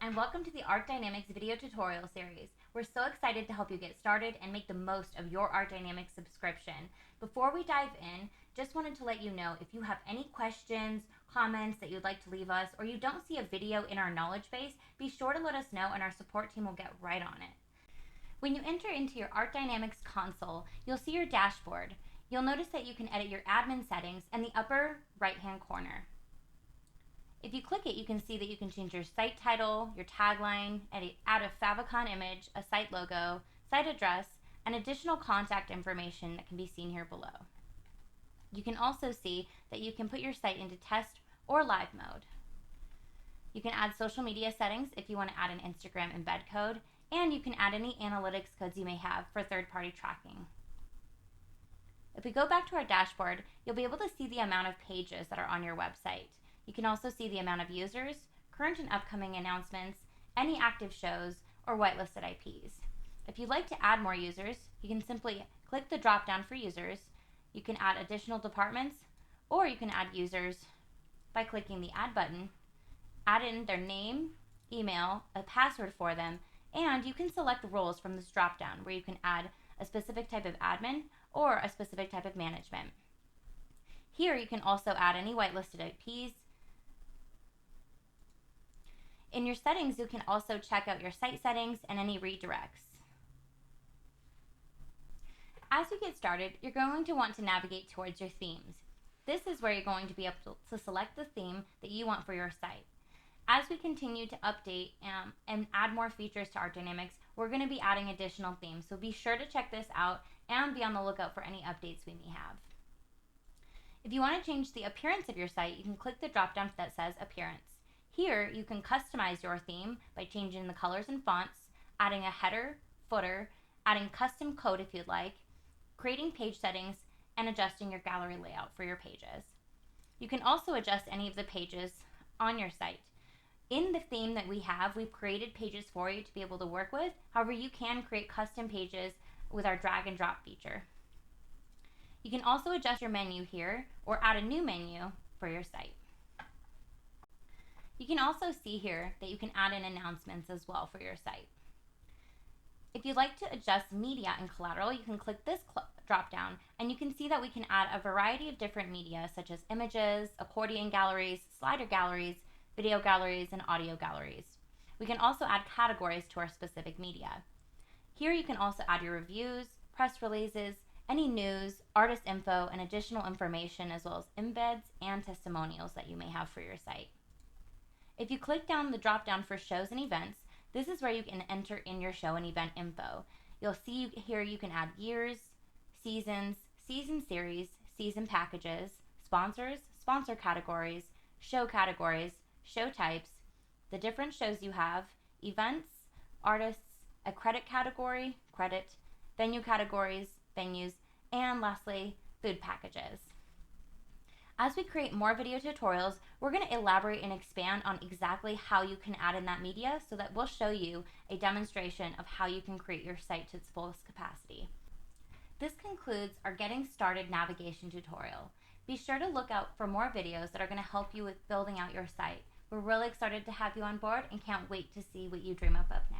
and welcome to the ARTdynamix video tutorial series. We're so excited to help you get started and make the most of your ARTdynamix subscription. Before we dive in, just wanted to let you know if you have any questions, comments that you'd like to leave us, or you don't see a video in our knowledge base, be sure to let us know and our support team will get right on it. When you enter into your ARTdynamix console, you'll see your dashboard. You'll notice that you can edit your admin settings in the upper right-hand corner. If you click it, you can see that you can change your site title, your tagline, add a favicon image, a site logo, site address, and additional contact information that can be seen here below. You can also see that you can put your site into test or live mode. You can add social media settings if you want to add an Instagram embed code, and you can add any analytics codes you may have for third-party tracking. If we go back to our dashboard, you'll be able to see the amount of pages that are on your website. You can also see the amount of users, current and upcoming announcements, any active shows, or whitelisted IPs. If you'd like to add more users, you can simply click the drop-down for users. You can add additional departments, or you can add users by clicking the Add button, add in their name, email, a password for them, and you can select roles from this drop-down where you can add a specific type of admin or a specific type of management. Here you can also add any whitelisted IPs. In your settings, you can also check out your site settings and any redirects. As you get started, you're going to want to navigate towards your themes. This is where you're going to be able to select the theme that you want for your site. As we continue to update and add more features to ARTdynamix, we're going to be adding additional themes, so be sure to check this out and be on the lookout for any updates we may have. If you want to change the appearance of your site, you can click the drop-down that says Appearance. Here, you can customize your theme by changing the colors and fonts, adding a header, footer, adding custom code if you'd like, creating page settings, and adjusting your gallery layout for your pages. You can also adjust any of the pages on your site. In the theme that we have, we've created pages for you to be able to work with. However, you can create custom pages with our drag and drop feature. You can also adjust your menu here or add a new menu for your site. You can also see here that you can add in announcements as well for your site. If you'd like to adjust media in Collateral, you can click this drop down and you can see that we can add a variety of different media such as images, accordion galleries, slider galleries, video galleries, and audio galleries. We can also add categories to our specific media. Here you can also add your reviews, press releases, any news, artist info, and additional information as well as embeds and testimonials that you may have for your site. If you click down the drop down for shows and events, this is where you can enter in your show and event info. You'll see here you can add years, seasons, season series, season packages, sponsors, sponsor categories, show types, the different shows you have, events, artists, a credit category, credit, venue categories, venues, and lastly, food packages. As we create more video tutorials, we're going to elaborate and expand on exactly how you can add in that media so that we'll show you a demonstration of how you can create your site to its fullest capacity. This concludes our Getting Started navigation tutorial. Be sure to look out for more videos that are going to help you with building out your site. We're really excited to have you on board and can't wait to see what you dream up of next.